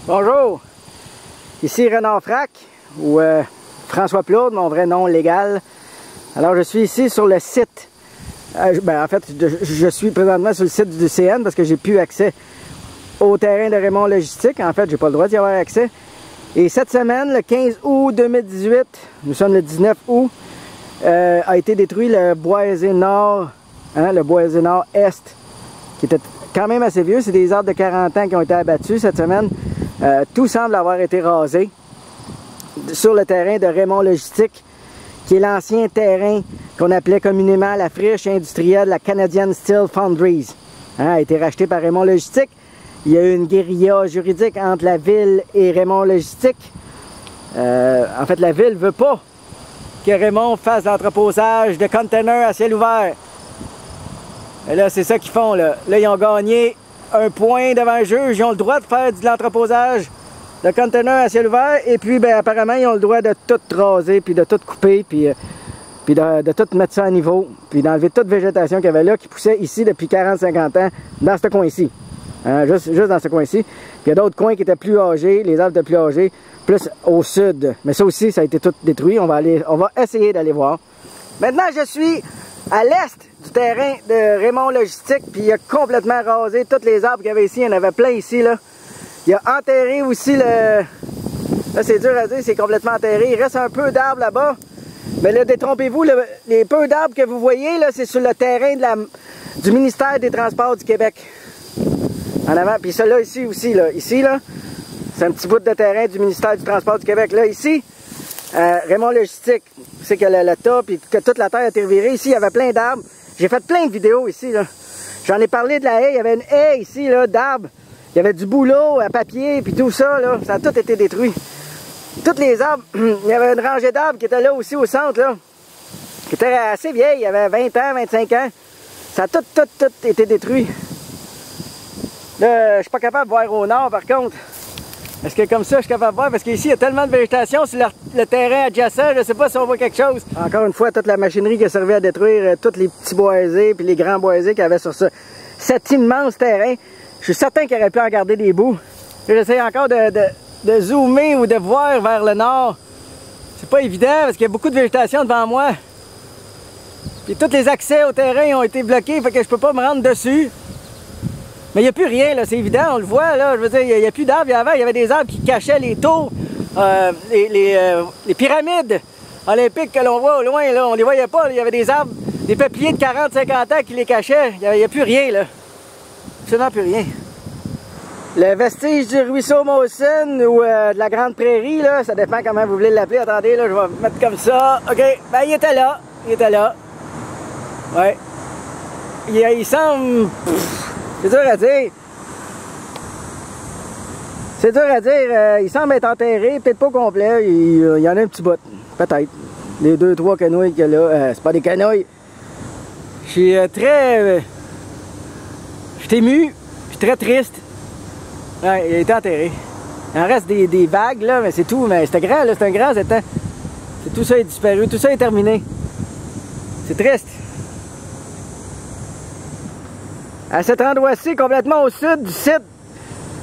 Bonjour, ici Renard Frac, ou François Plourde, mon vrai nom légal. Alors je suis ici sur le site, en fait je suis présentement sur le site du CN parce que j'ai plus accès au terrain de Raymond Logistique. En fait, j'ai pas le droit d'y avoir accès. Et cette semaine, le 15 août 2018, nous sommes le 19 août, a été détruit le boisé nord, le boisé nord-est, qui était quand même assez vieux. C'est des arbres de 40 ans qui ont été abattus cette semaine. Tout semble avoir été rasé sur le terrain de Raymond Logistique, qui est l'ancien terrain qu'on appelait communément la friche industrielle de la Canadian Steel Foundries. A été racheté par Raymond Logistique. Il y a eu une guérilla juridique entre la ville et Raymond Logistique. En fait, la ville ne veut pas que Raymond fasse l'entreposage de containers à ciel ouvert. Et là, c'est ça qu'ils font. Là, ils ont gagné un point devant le juge. Ils ont le droit de faire de l'entreposage de containers à ciel ouvert. Et puis, apparemment, ils ont le droit de tout raser, puis de tout couper, puis de tout mettre ça à niveau, puis d'enlever toute végétation qu'il y avait là, qui poussait ici depuis 40-50 ans, dans ce coin-ci. Juste dans ce coin-ci. Puis il y a d'autres coins qui étaient plus âgés, les arbres étaient plus âgés, plus au sud. Mais ça aussi, ça a été tout détruit. On va essayer d'aller voir. Maintenant, je suis à l'est du terrain de Raymond Logistique, puis il a complètement rasé tous les arbres qu'il y avait ici. Il y en avait plein ici, là. Il a enterré aussi le... Là, c'est dur à dire, c'est complètement enterré. Il reste un peu d'arbres là-bas. Mais là, détrompez-vous, les peu d'arbres que vous voyez, là, c'est sur le terrain du ministère des Transports du Québec. En avant, puis celui-là ici aussi, là. Ici, là, c'est un petit bout de terrain du ministère du Transport du Québec. Là, ici, Raymond Logistique, c'est que le tas, puis que toute la terre a été revirée. Ici, il y avait plein d'arbres. J'ai fait plein de vidéos ici, là. J'en ai parlé de la haie. Il y avait une haie ici, là, d'arbres. Il y avait du bouleau à papier, puis tout ça, là. Ça a tout été détruit. Tous les arbres, il y avait une rangée d'arbres qui était là aussi au centre, là. Qui était assez vieille. Il y avait 20 ans, 25 ans. Ça a tout été détruit. Là, je suis pas capable de voir au nord, par contre. Est-ce que comme ça, je suis capable de voir? Parce qu'ici, il y a tellement de végétation sur le terrain adjacent, je sais pas si on voit quelque chose. Encore une fois, toute la machinerie qui a servi à détruire tous les petits boisés puis les grands boisés qu'il y avait sur cet immense terrain. Je suis certain qu'il aurait pu en garder des bouts. J'essaie encore de zoomer ou de voir vers le nord. C'est pas évident parce qu'il y a beaucoup de végétation devant moi. Puis tous les accès au terrain ont été bloqués, fait que je peux pas me rendre dessus. Mais il n'y a plus rien, là, c'est évident, on le voit, là, je veux dire, il n'y a plus d'arbres. Avant, il y avait des arbres qui cachaient les tours, les pyramides olympiques que l'on voit au loin, là, on les voyait pas, là, il y avait des arbres, des peupliers de 40-50 ans qui les cachaient, il n'y a plus rien, là, absolument plus rien. Le vestige du ruisseau Mawson ou de la Grande Prairie, là, ça dépend comment vous voulez l'appeler, attendez, là, je vais mettre comme ça, ok, il était là, ouais, il semble... C'est dur à dire. C'est dur à dire. Il semble être enterré, peut-être pas complet. Il y en a un petit bout. Peut-être. Les 2-3 canouilles qu'il y a là. C'est pas des canouilles. Je suis très... je suis ému. Je suis très triste. Ouais, il a été enterré. Il en reste des vagues, là, mais c'est tout. Mais c'était grand, là. C'est un grand étang. Tout ça est disparu. Tout ça est terminé. C'est triste. À cet endroit-ci, complètement au sud du site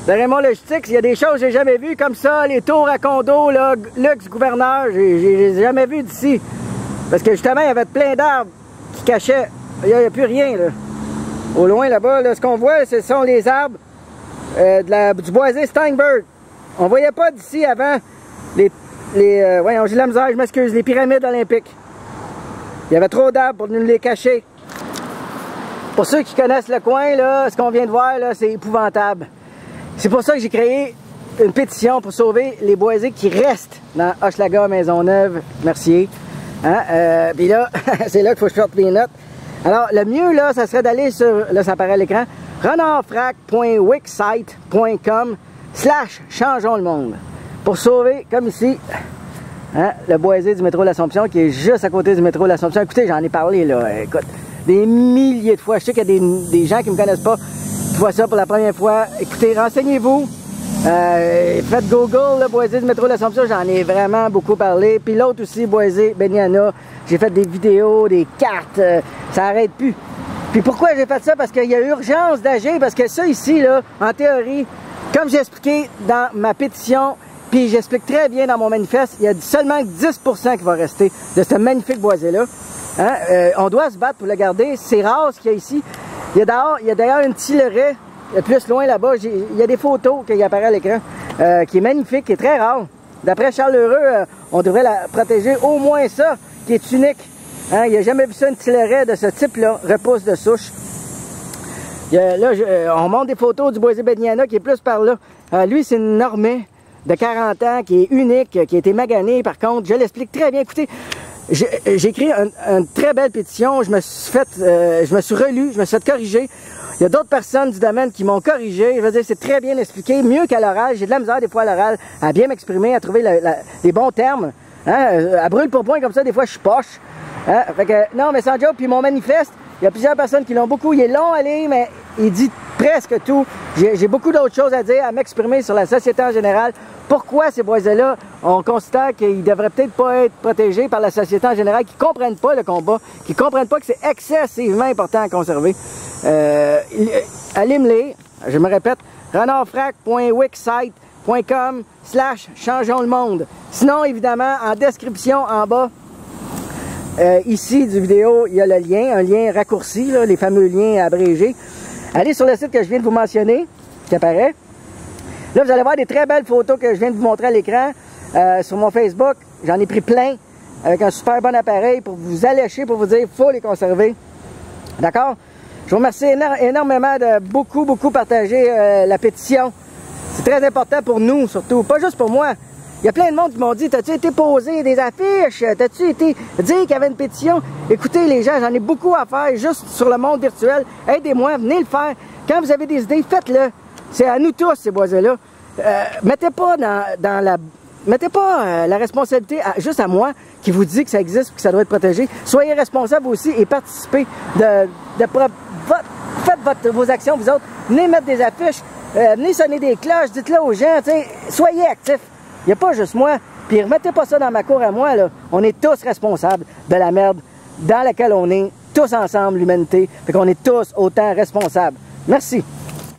de Raymond Logistique, il y a des choses que j'ai jamais vues comme ça, les tours à condos, là, luxe gouverneur, j'ai jamais vu d'ici. Parce que justement, il y avait plein d'arbres qui cachaient. Il n'y a plus rien, là. Au loin, là-bas, là, ce qu'on voit, ce sont les arbres du boisé Steinberg. On voyait pas d'ici avant voyons, j'ai la misère, je m'excuse, les pyramides olympiques. Il y avait trop d'arbres pour nous les cacher. Pour ceux qui connaissent le coin, là, ce qu'on vient de voir, là, c'est épouvantable. C'est pour ça que j'ai créé une pétition pour sauver les boisés qui restent dans Hochelaga, Maisonneuve, Mercier. Hein? Puis là, c'est là qu'il faut que je sorte les notes. Alors, le mieux, là, ça serait d'aller sur, là, ça apparaît à l'écran, renardfrac.wixsite.com/changeons le monde. Pour sauver, comme ici, hein, le boisé du métro L'Assomption, qui est juste à côté du métro L'Assomption. Écoutez, j'en ai parlé, là, écoute. Des milliers de fois. Je sais qu'il y a des gens qui ne me connaissent pas qui voient ça pour la première fois. Écoutez, renseignez-vous. Faites Google, le boisé du métro L'Assomption. J'en ai vraiment beaucoup parlé. Puis l'autre aussi, boisé Beniana. J'ai fait des vidéos, des cartes. Ça n'arrête plus. Puis pourquoi j'ai fait ça? Parce qu'il y a urgence d'agir. Parce que ça ici, là, en théorie, Comme j'ai expliqué dans ma pétition, puis j'explique très bien dans mon manifeste, il y a seulement 10% qui va rester de ce magnifique boisé-là. Hein? On doit se battre pour le garder. C'est rare ce qu'il y a ici. Il y a d'ailleurs une tillerait plus loin là-bas. Il y a des photos qui apparaissent à l'écran, qui est magnifique, qui est très rare. D'après Charles Heureux, on devrait la protéger au moins ça, qui est unique. Hein? Il n'y a jamais vu ça, une tillerait de ce type-là, repousse de souche. Là, on montre des photos du boisé Bédiana qui est plus par là. Lui, c'est une normée de 40 ans qui est unique, qui a été maganée. Par contre, je l'explique très bien. Écoutez, j'ai écrit une très belle pétition. Je me suis relu, je me suis fait corriger. Il y a d'autres personnes du domaine qui m'ont corrigé. Je veux dire, c'est très bien expliqué, mieux qu'à l'oral. J'ai de la misère des fois à l'oral à bien m'exprimer, à trouver les bons termes. Hein? À brûle pour point comme ça, des fois, je suis poche. Hein? Fait que, non, mais sans joke, puis mon manifeste, il y a plusieurs personnes qui l'ont beaucoup. Il est long à lire, mais il dit presque tout. J'ai beaucoup d'autres choses à dire, à m'exprimer sur la société en général. Pourquoi ces boisés-là, on considère qu'ils ne devraient peut-être pas être protégés par la société en général, qui ne comprennent pas le combat, qui ne comprennent pas que c'est excessivement important à conserver. Allez me lire, je me répète, renardfrac.wixsite.com/changeons le monde. Sinon, évidemment, en description en bas, ici du vidéo, il y a le lien, un lien raccourci, là, les fameux liens abrégés. Allez sur le site que je viens de vous mentionner, qui apparaît. Là, vous allez voir des très belles photos que je viens de vous montrer à l'écran sur mon Facebook. J'en ai pris plein avec un super bon appareil pour vous allécher, pour vous dire qu'il faut les conserver. D'accord? Je vous remercie énormément de beaucoup partager la pétition. C'est très important pour nous, surtout. Pas juste pour moi. Il y a plein de monde qui m'ont dit, t'as-tu été poser des affiches? T'as-tu été dire qu'il y avait une pétition? Écoutez les gens, j'en ai beaucoup à faire juste sur le monde virtuel. Aidez-moi, venez le faire. Quand vous avez des idées, faites-le. C'est à nous tous, ces boisés-là. Mettez pas la responsabilité juste à moi qui vous dit que ça existe et que ça doit être protégé. Soyez responsables aussi et participez. Faites vos actions, vous autres. Venez mettre des affiches, venez sonner des cloches, dites-le aux gens. Soyez actifs. Il n'y a pas juste moi. Puis remettez pas ça dans ma cour à moi. Là. On est tous responsables de la merde dans laquelle on est, tous ensemble, l'humanité. Fait qu'on est tous autant responsables. Merci.